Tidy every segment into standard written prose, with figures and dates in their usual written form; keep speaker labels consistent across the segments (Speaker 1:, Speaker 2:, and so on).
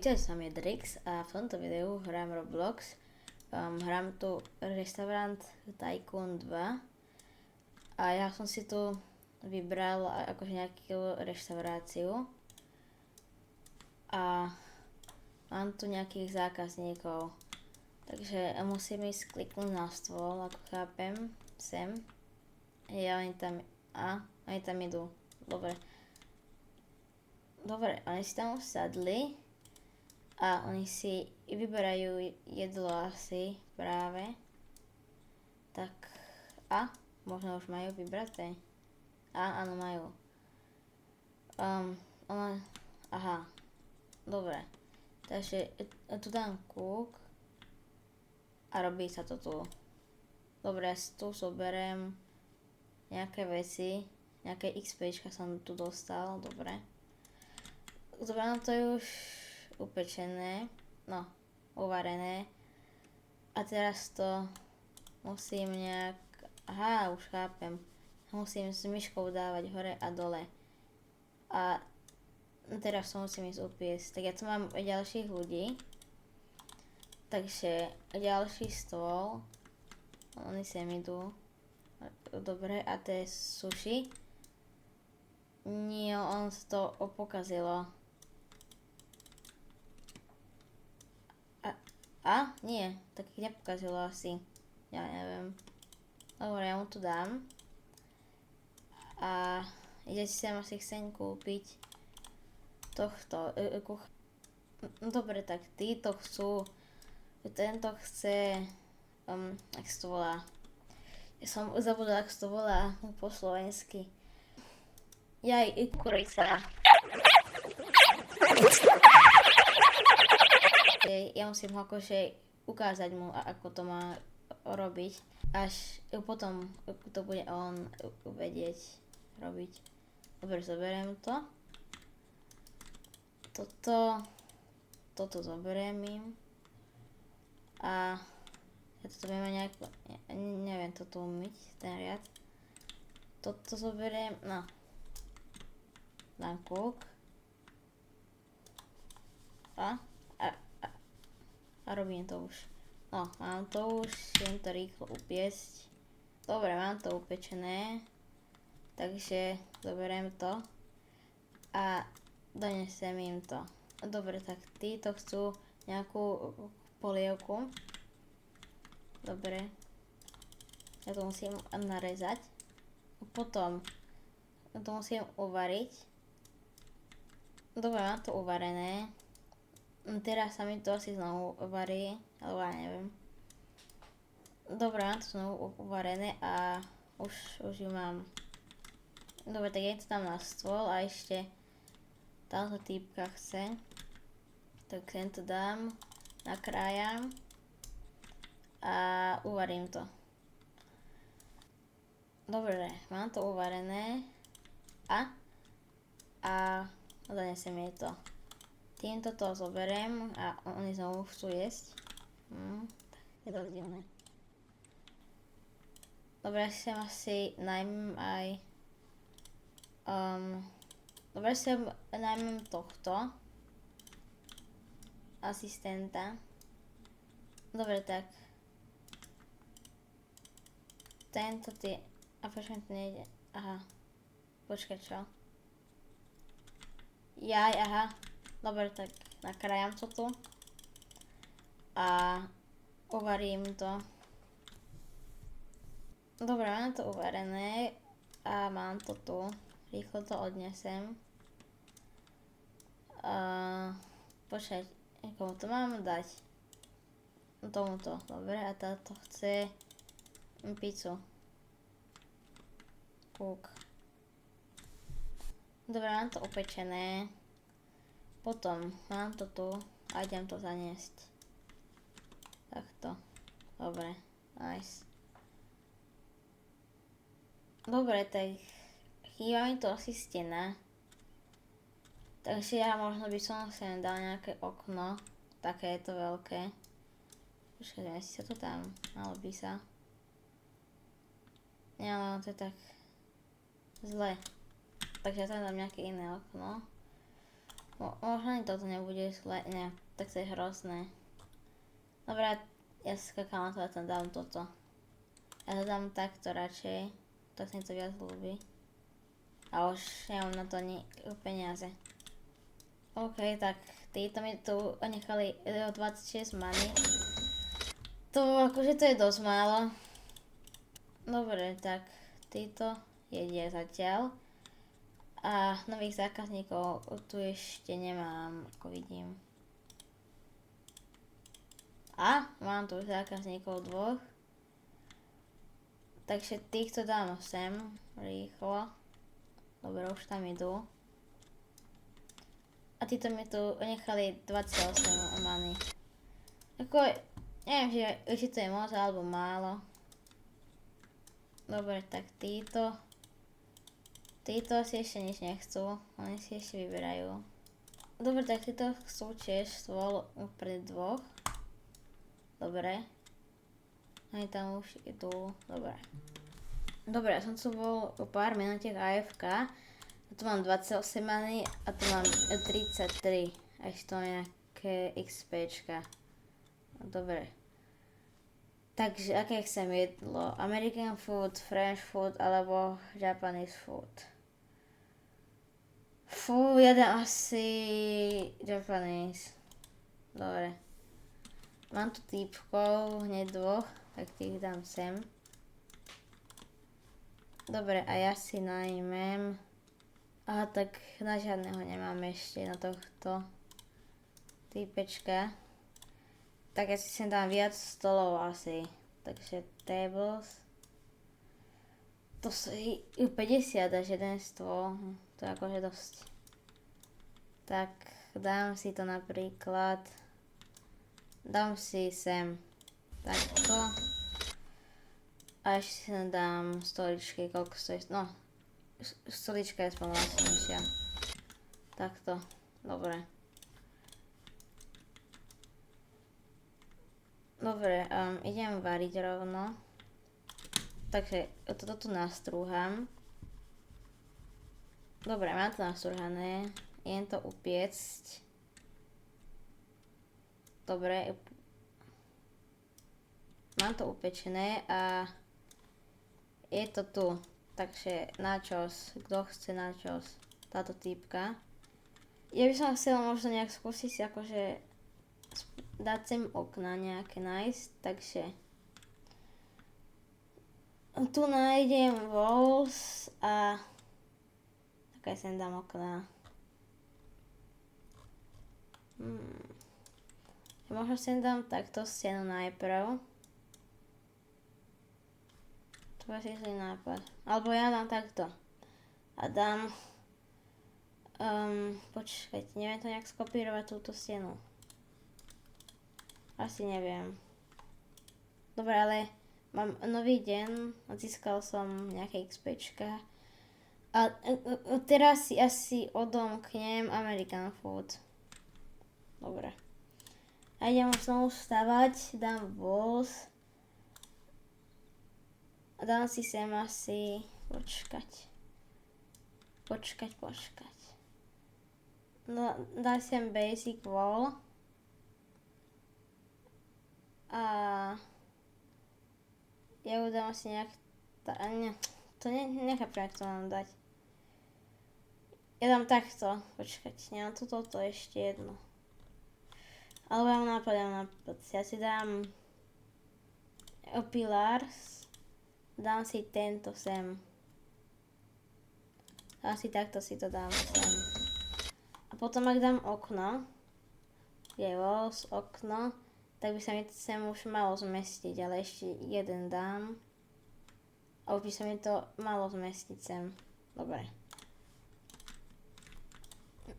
Speaker 1: Čau, som je Drix a v tomto videu hrám Roblox. Hrám tu Restaurant Tycoon 2 a ja som si tu vybral akože nejakú reštauráciu a mám tu nejakých zákazníkov, takže musím ísť kliknúť na stôl, ako chápem, sem. Oni tam idú, dobre, oni si tam usadli. A oni si vyberajú jedlo asi práve. Tak, možno už majú vybraté. Áno, majú. Dobre. Takže tu dám cook a robí sa to tu. Dobre, ja si tu zoberiem nejaké veci, nejaké XPčka som tu dostal, dobre. Dobre, no to je už upečené, uvarené. A teraz to musím nejak, už chápem, musím s myškou dávať hore a dole. A teraz to musím ísť upiesť. Tak ja tu mám ďalších ľudí, takže ďalší stôl, oni sem idú. Dobre, a to je sushi. Nie, on sa to pokazilo. Nie, tak ich nepokazilo asi. Ja neviem. Dobre, ja mu to dám. A ide si sem asi chcem kúpiť tohto. Dobre, tak títo chcú. Tento chce, ak sa to volá. Ja som zabudla, ak sa to volá po slovensky. Kurica. Ja musím ho akože ukázať mu, ako to má robiť, až potom to bude on vedieť robiť. Dobre, zoberiem to. Toto zoberiem im. A ja toto viem nejako, neviem toto umyť, ten riad. Toto zoberiem, dám cook. A robím to už. Mám to už, idem to rýchlo upiesť. Dobre, mám to upečené. Takže zoberiem to. A donesem im to. Dobre, tak títo chcú nejakú polievku. Dobre. Ja to musím narezať. Potom to musím uvariť. Dobre, mám to uvarené. Teraz sa mi to asi znovu varí, alebo ja neviem. Dobre, mám to znovu uvarené a už ju mám. Dobre, tak ja to dám na stôl a ešte táto týpka chce. Tak sem to dám, nakrájam a uvarím to. Dobre, mám to uvarené a donesem jej to. Týmto to zoberiem a oni znovu chcú jesť. Je to divné. Dobre, asi najmem aj dobre, najmem tohto asistenta. Dobre, tak tento prečo mi to nejde? Počkaj, čo? Dobre, tak nakrájam to tu a uvarím to. Dobre, mám to uvarené a mám to tu. Rýchlo to odnesem. Počkaj, komu to mám dať? Tomuto, dobre, a táto chce pizzu. Cook. Dobre, mám to upečené. Potom mám to tu a idem to zaniesť. Takto. Dobre, nice. Dobre, tak chýba mi to asi stena. Takže ja možno by som sem dal nejaké okno. Takéto veľké. Počkaj, si sa to tam. Malo by sa. Nie, ale to je tak zle. Takže ja tam dám nejaké iné okno. Možno ani toto nebude zle, ne, tak to je hrozné. Dobre, ja skakám na to a tam dám toto. Ja to dám takto radšej, tak sa mi to viac ľúbi. A už nemám na to ani peniaze. OK, tak títo mi tu nechali 26 money. To akože to je dosť málo. Dobre, tak títo jedia zatiaľ. A nových zákazníkov tu ešte nemám, ako vidím. A mám tu zákazníkov 2. Takže týchto dám sem rýchlo. Dobre, už tam idú. A títo mi tu nechali 28 money. Ako, neviem, či to je moc alebo málo. Dobre, tak títo si ešte nič nechcú, oni si ešte vyberajú. Dobre, tak títo chcú tiež stôl pre 2. Dobre. Oni tam už idú, dobre. Dobre, ja som tu bol o pár minútiach AFK. Tu mám 28 money a tu mám 33. A ešte to mám nejaké XPčka. Dobre. Takže aké chcem jedlo? American food, French food alebo Japanese food? Fú, ja dám asi Japanese. Dobre. Mám tu týpkov, hneď 2, tak tých dám sem. Dobre, a ja si najmem... Aha, tak na žiadneho nemám ešte, na tohto týpečka. Tak ja si sem dám viac stolov asi. Takže tables. To sú 50 až jeden stôl. To je akože dosť. Tak dám si to napríklad. Dám si sem takto. A ešte si sem dám stoličky, koľko stojí. No, stolička je aspoň vlastnejšia. Takto. Dobre. Dobre, idem variť rovno. Takže toto tu nastrúham. Dobre, mám to nastrúhané. Idem to upiecť. Dobre. Mám to upečené a je to tu. Takže načos. Kto chce načos? Táto týpka. Ja by som chcela možno nejak skúsiť akože dať sem okna nejaké nájsť, takže tu nájdem walls a tak aj sem dám okna. Možno sem dám takto stenu najprv. To je asi zlý nápad. Alebo ja dám takto. A dám počkajte, neviem to nejak skopírovať túto stenu. Asi neviem. Dobre, ale mám nový deň, získal som nejaké XPčka. A teraz si asi odomknem American food. Dobre. A idem znovu vstávať, dám walls. A dám si sem asi počkať. No, dám sem basic wall. A ja ju dám asi nejak... nechápem, jak to mám dať. Ja dám takto, počkať, nemám toto ešte jedno. Alebo ja mám nápad. Ja si dám pillars, dám si tento sem. Asi takto si to dám sem. A potom ak dám okno, je walls, okno, tak by sa mi sem už malo zmestiť, ale ešte jeden dám. A už by sa mi to malo zmestiť sem. Dobre.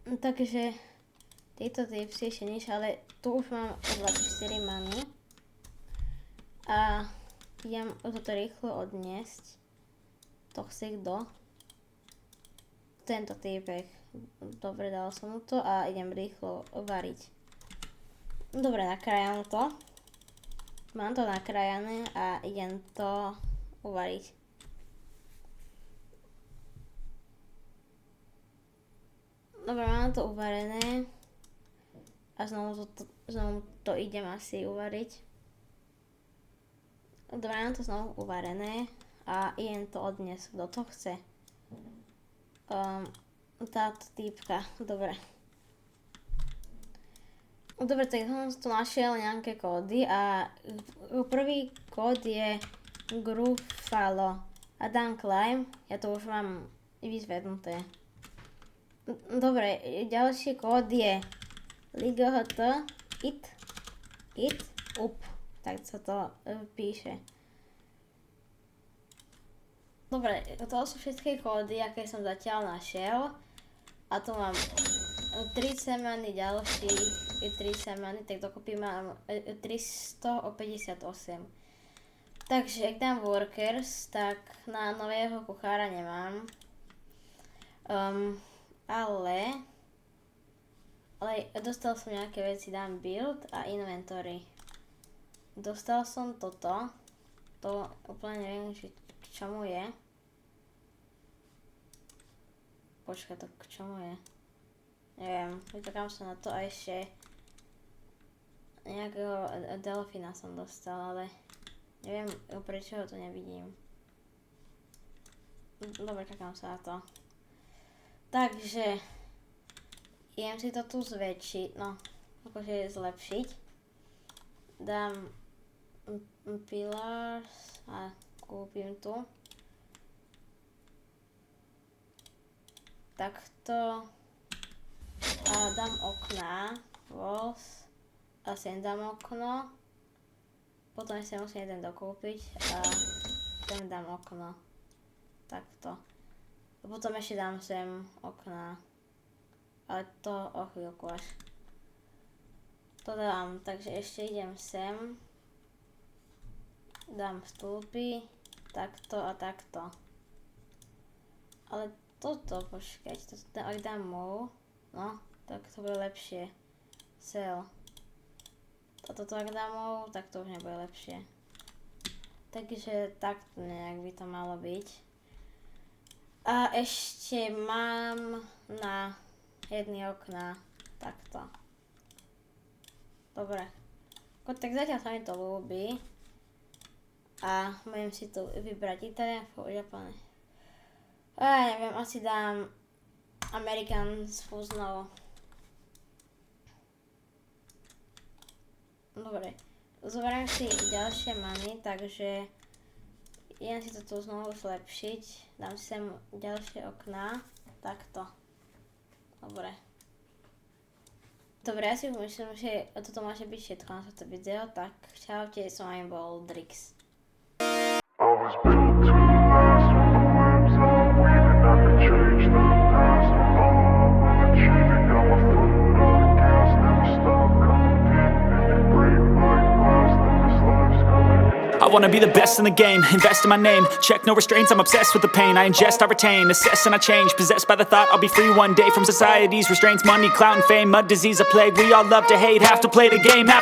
Speaker 1: Takže tieto tipsy ešte nič, ale tu už mám 24 money. A idem toto rýchlo odniesť. Toxic do. Tento týpek. Dobre, dal som mu to a idem rýchlo variť. Dobre, nakrájam to. Mám to nakrájané a idem to uvariť. Dobre, mám to uvarené. A znovu to idem asi uvariť. Dobre, mám to znovu uvarené. A idem to odniesť. Kto to chce? Táto týpka. Dobre. Dobre, tak som tu našiel nejaké kódy a prvý kód je Gruffalo a Dan Climb. Ja to už mám vyzvednuté. Dobre, ďalší kód je LIGHT it up. Tak sa to píše. Dobre, to sú všetky kódy, aké som zatiaľ našiel. A tu mám 3 semeny, ďalší 3 semeny, tak dokopy mám 358. Takže ak dám workers, tak na nového kuchára nemám. Ale dostal som nejaké veci, dám build a inventory. Dostal som toto. To úplne neviem, k čomu je. Počkaj, to k čomu je? Neviem, vytakám sa na to a ešte nejakého delfína som dostal, ale neviem, prečo ho tu nevidím. Dobre, čakám sa na to. Takže idem si to tu zväčšiť, no, akože zlepšiť. Dám pillars a kúpim tu. Takto. A dám okná, walls, a sem dám okno, potom ešte musím jeden dokúpiť a sem dám okno, takto. A potom ešte dám sem okná, ale to o chvíľku až. To dám, takže ešte idem sem, dám stĺpy, takto a takto. Ale toto, počkať, ak dám move, no, tak to bude lepšie. Sell. Toto ak dám move, tak to už nebude lepšie. Takže takto nejak by to malo byť. A ešte mám na jedny okná takto. Dobre. Tak zatiaľ sa mi to ľúbi. A môžem si tu vybrať Italian for Japan. A neviem, asi dám American s fúznou. Dobre, zoberiem si ďalšie many, takže idem si to tu znovu zlepšiť. Dám sem ďalšie okná, takto. Dobre. Dobre, ja si myslím, že toto môže byť všetko na toto video, tak čaute, som aj bol Drix.
Speaker 2: I wanna be the best in the game, invest in my name. Check no restraints, I'm obsessed with the pain. I ingest, I retain, assess and I change. Possessed by the thought I'll be free one day from society's restraints. Money, clout and fame, mud, disease, a plague. We all love to hate, have to play the game, have to